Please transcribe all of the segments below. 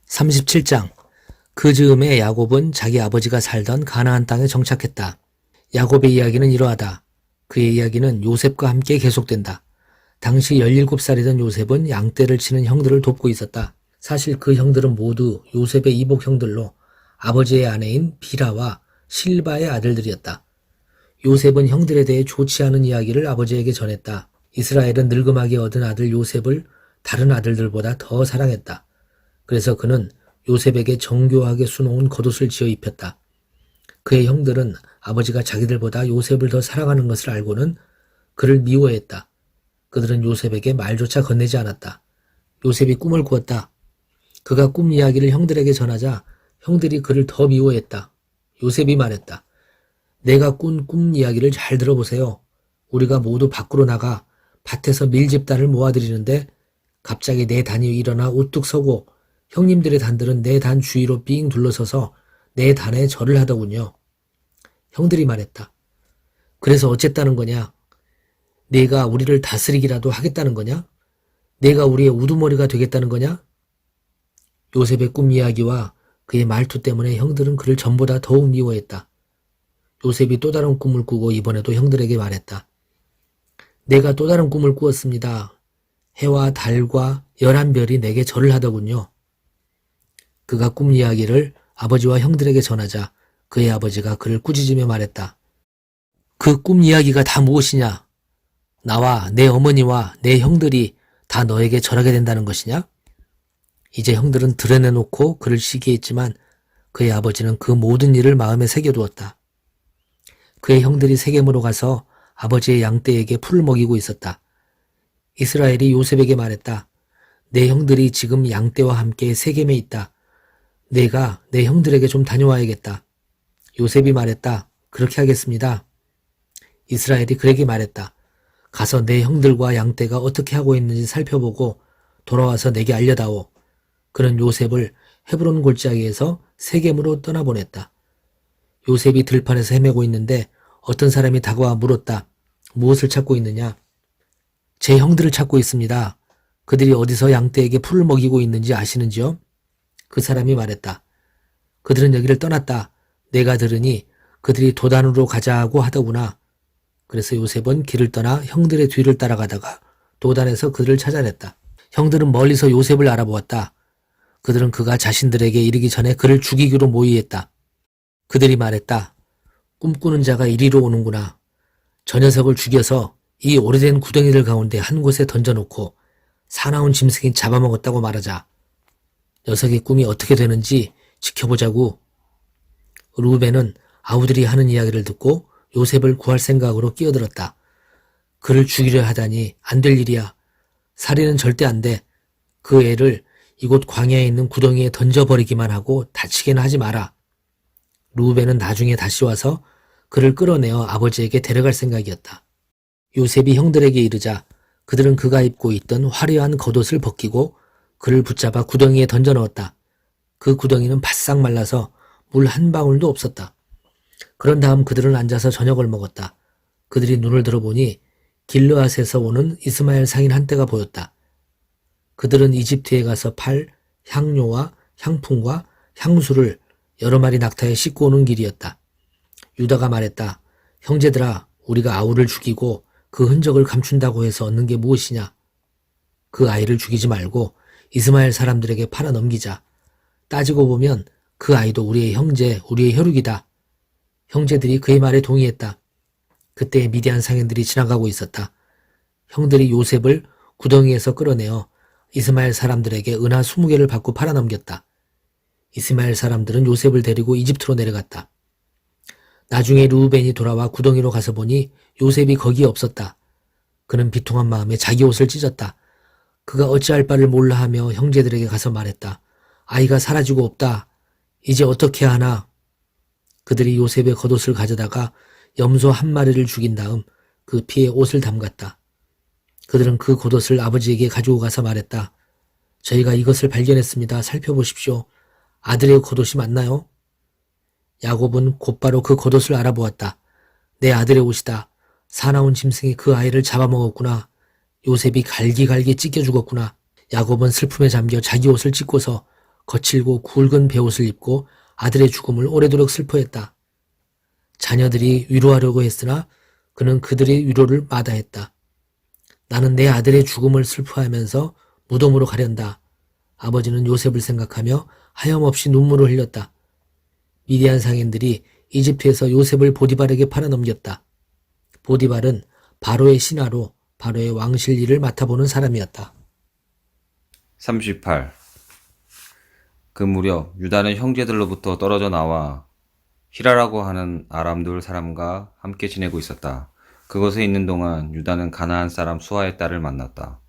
37장. 그 즈음에 야곱은 자기 아버지가 살던 가나안 땅에 정착했다. 야곱의 이야기는 이러하다. 그의 이야기는 요셉과 함께 계속된다. 당시 17살이던 요셉은 양떼를 치는 형들을 돕고 있었다. 사실 그 형들은 모두 요셉의 이복 형들로 아버지의 아내인 비라와 실바의 아들들이었다. 요셉은 형들에 대해 좋지 않은 이야기를 아버지에게 전했다. 이스라엘은 늙음하게 얻은 아들 요셉을 다른 아들들보다 더 사랑했다. 그래서 그는 요셉에게 정교하게 수놓은 겉옷을 지어 입혔다. 그의 형들은 아버지가 자기들보다 요셉을 더 사랑하는 것을 알고는 그를 미워했다. 그들은 요셉에게 말조차 건네지 않았다. 요셉이 꿈을 꾸었다. 그가 꿈 이야기를 형들에게 전하자 형들이 그를 더 미워했다. 요셉이 말했다. 내가 꾼 꿈 이야기를 잘 들어보세요. 우리가 모두 밖으로 나가 밭에서 밀집단을 모아들이는데 갑자기 내 단이 일어나 우뚝 서고 형님들의 단들은 내 단 주위로 삥 둘러서서 내 단에 절을 하더군요. 형들이 말했다. 그래서 어쨌다는 거냐? 내가 우리를 다스리기라도 하겠다는 거냐? 내가 우리의 우두머리가 되겠다는 거냐? 요셉의 꿈 이야기와 그의 말투 때문에 형들은 그를 전보다 더욱 미워했다. 요셉이 또 다른 꿈을 꾸고 이번에도 형들에게 말했다. 내가 또 다른 꿈을 꾸었습니다. 해와 달과 11별이 내게 절을 하더군요. 그가 꿈 이야기를 아버지와 형들에게 전하자 그의 아버지가 그를 꾸짖으며 말했다. 그 꿈 이야기가 다 무엇이냐? 나와 내 어머니와 내 형들이 다 너에게 절하게 된다는 것이냐? 이제 형들은 드러내놓고 그를 시기했지만 그의 아버지는 그 모든 일을 마음에 새겨두었다. 그의 형들이 세겜으로 가서 아버지의 양떼에게 풀을 먹이고 있었다. 이스라엘이 요셉에게 말했다. 내 형들이 지금 양떼와 함께 세겜에 있다. 내가 내 형들에게 좀 다녀와야겠다. 요셉이 말했다. 그렇게 하겠습니다. 이스라엘이 그에게 말했다. 가서 내 형들과 양떼가 어떻게 하고 있는지 살펴보고 돌아와서 내게 알려다오. 그는 요셉을 헤브론 골짜기에서 세겜으로 떠나보냈다. 요셉이 들판에서 헤매고 있는데 어떤 사람이 다가와 물었다. 무엇을 찾고 있느냐? 제 형들을 찾고 있습니다. 그들이 어디서 양떼에게 풀을 먹이고 있는지 아시는지요? 그 사람이 말했다. 그들은 여기를 떠났다. 내가 들으니 그들이 도단으로 가자고 하더구나. 그래서 요셉은 길을 떠나 형들의 뒤를 따라가다가 도단에서 그들을 찾아냈다. 형들은 멀리서 요셉을 알아보았다. 그들은 그가 자신들에게 이르기 전에 그를 죽이기로 모의했다. 그들이 말했다. 꿈꾸는 자가 이리로 오는구나. 저 녀석을 죽여서 이 오래된 구덩이들 가운데 한 곳에 던져놓고 사나운 짐승이 잡아먹었다고 말하자. 녀석의 꿈이 어떻게 되는지 지켜보자고. 루벤은 아우들이 하는 이야기를 듣고 요셉을 구할 생각으로 끼어들었다. 그를 죽이려 하다니 안 될 일이야. 살인은 절대 안 돼. 그 애를 이곳 광야에 있는 구덩이에 던져버리기만 하고 다치게는 하지 마라. 루벤은 나중에 다시 와서 그를 끌어내어 아버지에게 데려갈 생각이었다. 요셉이 형들에게 이르자 그들은 그가 입고 있던 화려한 겉옷을 벗기고 그를 붙잡아 구덩이에 던져 넣었다. 그 구덩이는 바싹 말라서 물 한 방울도 없었다. 그런 다음 그들은 앉아서 저녁을 먹었다. 그들이 눈을 들어보니 길르앗에서 오는 이스마엘 상인 한떼가 보였다. 그들은 이집트에 가서 팔, 향료와 향품과 향수를 여러 마리 낙타에 싣고 오는 길이었다. 유다가 말했다. 형제들아, 우리가 아우를 죽이고 그 흔적을 감춘다고 해서 얻는 게 무엇이냐? 그 아이를 죽이지 말고 이스마엘 사람들에게 팔아 넘기자. 따지고 보면 그 아이도 우리의 형제, 우리의 혈육이다. 형제들이 그의 말에 동의했다. 그때 미디안 상인들이 지나가고 있었다. 형들이 요셉을 구덩이에서 끌어내어 이스마엘 사람들에게 은하 20개를 받고 팔아 넘겼다. 이스마엘 사람들은 요셉을 데리고 이집트로 내려갔다. 나중에 르우벤이 돌아와 구덩이로 가서 보니 요셉이 거기에 없었다. 그는 비통한 마음에 자기 옷을 찢었다. 그가 어찌할 바를 몰라 하며 형제들에게 가서 말했다. 아이가 사라지고 없다. 이제 어떻게 하나? 그들이 요셉의 겉옷을 가져다가 염소 한 마리를 죽인 다음 그 피에 옷을 담갔다. 그들은 그 겉옷을 아버지에게 가지고 가서 말했다. 저희가 이것을 발견했습니다. 살펴보십시오. 아들의 겉옷이 맞나요? 야곱은 곧바로 그 겉옷을 알아보았다. 내 아들의 옷이다. 사나운 짐승이 그 아이를 잡아먹었구나. 요셉이 갈기갈기 찢겨 죽었구나. 야곱은 슬픔에 잠겨 자기 옷을 찢고서 거칠고 굵은 베옷을 입고 아들의 죽음을 오래도록 슬퍼했다. 자녀들이 위로하려고 했으나 그는 그들의 위로를 마다했다. 나는 내 아들의 죽음을 슬퍼하면서 무덤으로 가련다. 아버지는 요셉을 생각하며 하염없이 눈물을 흘렸다. 미디안 상인들이 이집트에서 요셉을 보디발에게 팔아넘겼다. 보디발은 바로의 신하로 바로의 왕실 일을 맡아보는 사람이었다. 38. 그 무렵 유다는 형제들로부터 떨어져 나와 히라라고 하는 아람둘 사람과 함께 지내고 있었다. 그곳에 있는 동안 유다는 가나안 사람 수아의 딸을 만났다.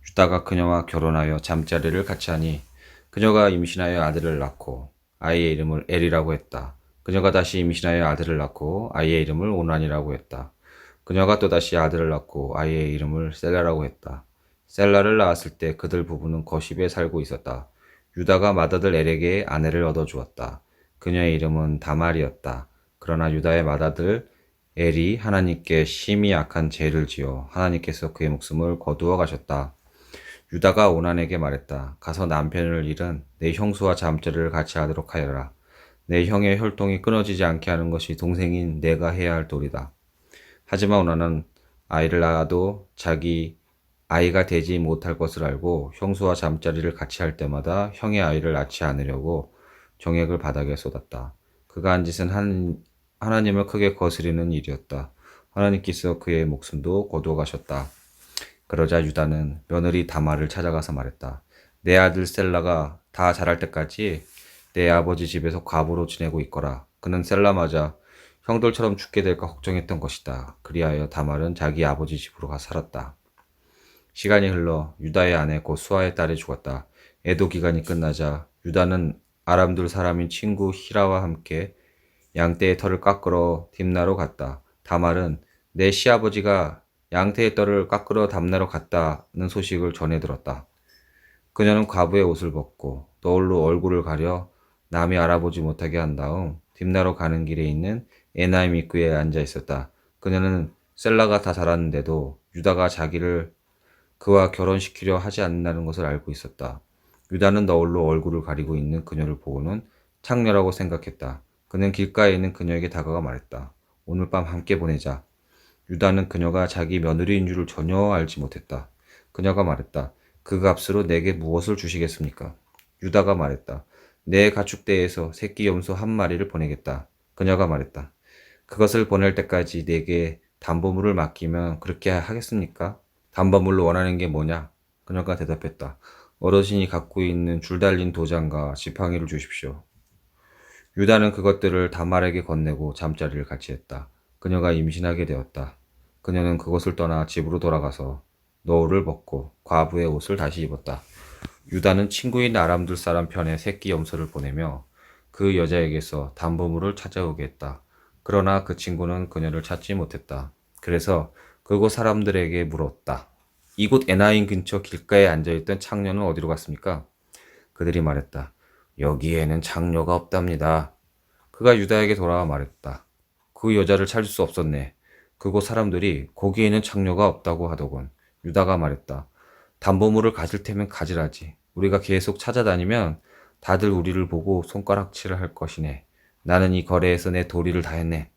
유다가 그녀와 결혼하여 잠자리를 같이 하니 그녀가 임신하여 아들을 낳고 아이의 이름을 엘이라고 했다. 그녀가 다시 임신하여 아들을 낳고 아이의 이름을 오난이라고 했다. 그녀가 또다시 아들을 낳고 아이의 이름을 셀라라고 했다. 셀라를 낳았을 때 그들 부부는 거십에 살고 있었다. 유다가 맏아들 엘에게 아내를 얻어주었다. 그녀의 이름은 다말이었다. 그러나 유다의 맏아들 엘이 하나님께 심히 악한 죄를 지어 하나님께서 그의 목숨을 거두어 가셨다. 유다가 오난에게 말했다. 가서 남편을 잃은 내 형수와 잠자리를 같이 하도록 하여라. 내 형의 혈통이 끊어지지 않게 하는 것이 동생인 내가 해야 할 도리다. 하지만 오난은 아이를 낳아도 자기 아이가 되지 못할 것을 알고 형수와 잠자리를 같이 할 때마다 형의 아이를 낳지 않으려고 정액을 바닥에 쏟았다. 그가 한 짓은 하나님을 크게 거스리는 일이었다. 하나님께서 그의 목숨도 거두어 가셨다. 그러자 유다는 며느리 다말을 찾아가서 말했다. 내 아들 셀라가 다 자랄 때까지 내 아버지 집에서 과부로 지내고 있거라. 그는 셀라 맞아 형들처럼 죽게 될까 걱정했던 것이다. 그리하여 다말은 자기 아버지 집으로 가 살았다. 시간이 흘러 유다의 아내 곧 수아의 딸이 죽었다. 애도 기간이 끝나자 유다는 아람둘 사람인 친구 히라와 함께 양떼의 털을 깎으러 딥나로 갔다. 다말은 내 시아버지가 양떼의 털을 깎으러 담나로 갔다는 소식을 전해 들었다. 그녀는 과부의 옷을 벗고 너울로 얼굴을 가려 남이 알아보지 못하게 한 다음 딥나로 가는 길에 있는 에나임 입구에 앉아 있었다. 그녀는 셀라가 다 자랐는데도 유다가 자기를 그와 결혼시키려 하지 않는다는 것을 알고 있었다. 유다는 너울로 얼굴을 가리고 있는 그녀를 보고는 창녀라고 생각했다. 그는 길가에 있는 그녀에게 다가가 말했다. 오늘 밤 함께 보내자. 유다는 그녀가 자기 며느리인 줄을 전혀 알지 못했다. 그녀가 말했다. 그 값으로 내게 무엇을 주시겠습니까? 유다가 말했다. 내 가축대에서 새끼 염소 한 마리를 보내겠다. 그녀가 말했다. 그것을 보낼 때까지 내게 담보물을 맡기면 그렇게 하겠습니까? 담보물로 원하는 게 뭐냐? 그녀가 대답했다. 어르신이 갖고 있는 줄 달린 도장과 지팡이를 주십시오. 유다는 그것들을 다말에게 건네고 잠자리를 같이 했다. 그녀가 임신하게 되었다. 그녀는 그곳을 떠나 집으로 돌아가서 너울을 벗고 과부의 옷을 다시 입었다. 유다는 친구인 아람둘 사람 편에 새끼 염소를 보내며 그 여자에게서 담보물을 찾아오게 했다. 그러나 그 친구는 그녀를 찾지 못했다. 그래서 그곳 사람들에게 물었다. 이곳 에나임 근처 길가에 앉아있던 창녀는 어디로 갔습니까? 그들이 말했다. 여기에는 창녀가 없답니다. 그가 유다에게 돌아와 말했다. 그 여자를 찾을 수 없었네. 그곳 사람들이 거기에는 창녀가 없다고 하더군. 유다가 말했다. 담보물을 가질 테면 가지라지. 우리가 계속 찾아다니면 다들 우리를 보고 손가락질을 할 것이네. 나는 이 거래에서 내 도리를 다했네.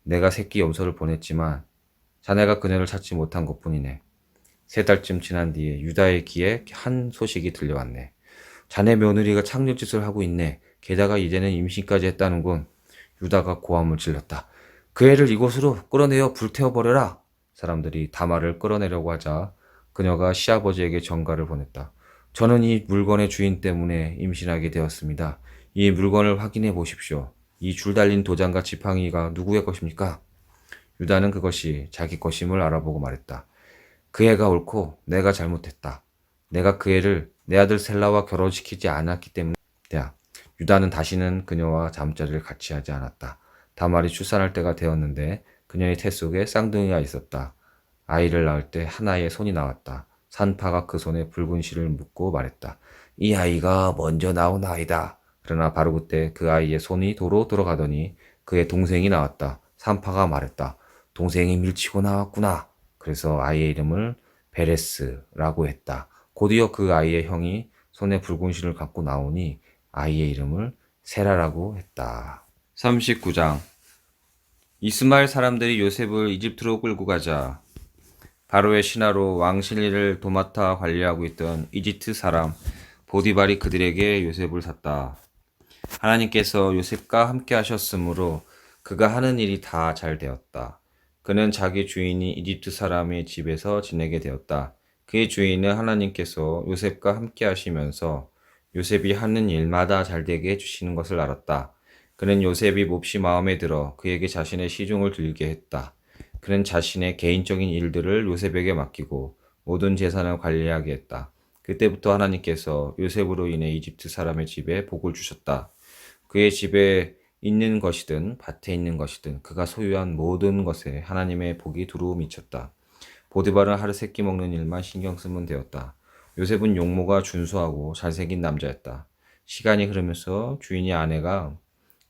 내가 새끼 염소를 보냈지만 자네가 그녀를 찾지 못한 것뿐이네. 3달쯤 지난 뒤에 유다의 귀에 한 소식이 들려왔네. 자네 며느리가 창녀짓을 하고 있네. 게다가 이제는 임신까지 했다는군. 유다가 고함을 질렀다. 그 애를 이곳으로 끌어내어 불태워버려라. 사람들이 다말을 끌어내려고 하자 그녀가 시아버지에게 전가를 보냈다. 저는 이 물건의 주인 때문에 임신하게 되었습니다. 이 물건을 확인해 보십시오. 이 줄 달린 도장과 지팡이가 누구의 것입니까? 유다는 그것이 자기 것임을 알아보고 말했다. 그 애가 옳고 내가 잘못했다. 내가 그 애를 내 아들 셀라와 결혼시키지 않았기 때문이다. 유다는 다시는 그녀와 잠자리를 같이 하지 않았다. 다말이 출산할 때가 되었는데 그녀의 태 속에 쌍둥이가 있었다. 아이를 낳을 때 하나의 손이 나왔다. 산파가 그 손에 붉은 실을 묶고 말했다. 이 아이가 먼저 나온 아이다. 그러나 바로 그때 그 아이의 손이 도로 들어가더니 그의 동생이 나왔다. 산파가 말했다. 동생이 밀치고 나왔구나. 그래서 아이의 이름을 베레스라고 했다. 곧이어 그 아이의 형이 손에 붉은 실을 갖고 나오니 아이의 이름을 세라라고 했다. 39장. 이스마엘 사람들이 요셉을 이집트로 끌고 가자 바로의 신하로 왕실을 도맡아 관리하고 있던 이집트 사람 보디발이 그들에게 요셉을 샀다. 하나님께서 요셉과 함께 하셨으므로 그가 하는 일이 다 잘 되었다. 그는 자기 주인이 이집트 사람의 집에서 지내게 되었다. 그의 주인은 하나님께서 요셉과 함께 하시면서 요셉이 하는 일마다 잘 되게 해주시는 것을 알았다. 그는 요셉이 몹시 마음에 들어 그에게 자신의 시중을 들게 했다. 그는 자신의 개인적인 일들을 요셉에게 맡기고 모든 재산을 관리하게 했다. 그때부터 하나님께서 요셉으로 인해 이집트 사람의 집에 복을 주셨다. 그의 집에 있는 것이든 밭에 있는 것이든 그가 소유한 모든 것에 하나님의 복이 두루 미쳤다. 보디발은 하루 세끼 먹는 일만 신경 쓰면 되었다. 요셉은 용모가 준수하고 잘생긴 남자였다. 시간이 흐르면서 주인의 아내가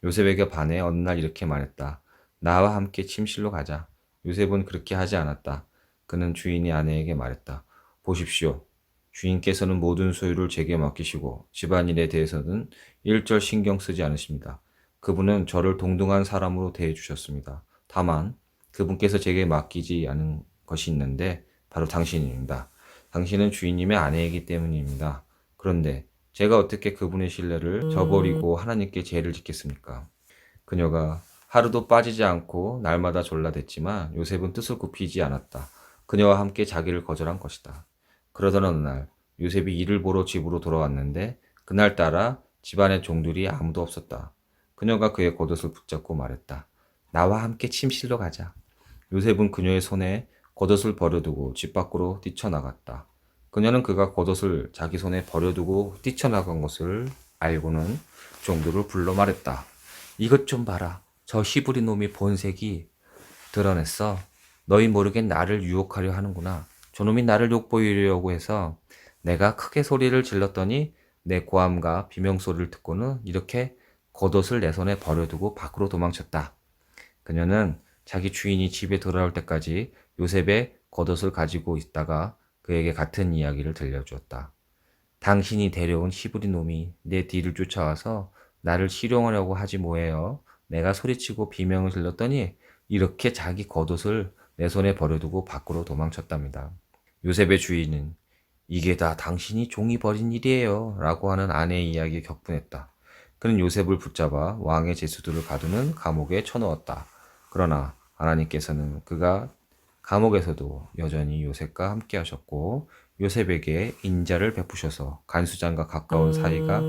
요셉에게 반해 어느 날 이렇게 말했다. 나와 함께 침실로 가자. 요셉은 그렇게 하지 않았다. 그는 주인이 아내에게 말했다. 보십시오. 주인께서는 모든 소유를 제게 맡기시고 집안일에 대해서는 일절 신경 쓰지 않으십니다. 그분은 저를 동등한 사람으로 대해 주셨습니다. 다만 그분께서 제게 맡기지 않은 것이 있는데 바로 당신입니다. 당신은 주인님의 아내이기 때문입니다. 그런데 제가 어떻게 그분의 신뢰를 저버리고 하나님께 죄를 짓겠습니까? 그녀가 하루도 빠지지 않고 날마다 졸라댔지만 요셉은 뜻을 굽히지 않았다. 그녀와 함께 자기를 거절한 것이다. 그러던 어느 날 요셉이 일을 보러 집으로 돌아왔는데 그날따라 집안의 종들이 아무도 없었다. 그녀가 그의 겉옷을 붙잡고 말했다. 나와 함께 침실로 가자. 요셉은 그녀의 손에 겉옷을 버려두고 집 밖으로 뛰쳐나갔다. 그녀는 그가 겉옷을 자기 손에 버려두고 뛰쳐나간 것을 알고는 종들을 불러 말했다. 이것 좀 봐라. 저 히브리 놈이 본색이 드러냈어. 너희 모르게 나를 유혹하려 하는구나. 저놈이 나를 욕보이려고 해서 내가 크게 소리를 질렀더니 내 고함과 비명소리를 듣고는 이렇게 겉옷을 내 손에 버려두고 밖으로 도망쳤다. 그녀는 자기 주인이 집에 돌아올 때까지 요셉의 겉옷을 가지고 있다가 그에게 같은 이야기를 들려주었다. 당신이 데려온 히브리 놈이 내 뒤를 쫓아와서 나를 실용하려고 하지 뭐예요. 내가 소리치고 비명을 질렀더니 이렇게 자기 겉옷을 내 손에 버려두고 밖으로 도망쳤답니다. 요셉의 주인은 이게 다 당신이 종이 벌인 일이에요 라고 하는 아내의 이야기에 격분했다. 그는 요셉을 붙잡아 왕의 제수들을 가두는 감옥에 쳐넣었다. 그러나 하나님께서는 그가 감옥에서도 여전히 요셉과 함께 하셨고 요셉에게 인자를 베푸셔서 간수장과 가까운 사이가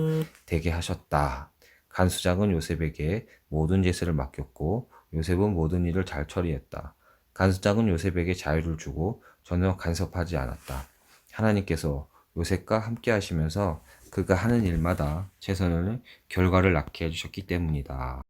되게 하셨다. 간수장은 요셉에게 모든 제사를 맡겼고 요셉은 모든 일을 잘 처리했다. 간수장은 요셉에게 자유를 주고 전혀 간섭하지 않았다. 하나님께서 요셉과 함께 하시면서 그가 하는 일마다 최선을 결과를 낳게 해주셨기 때문이다.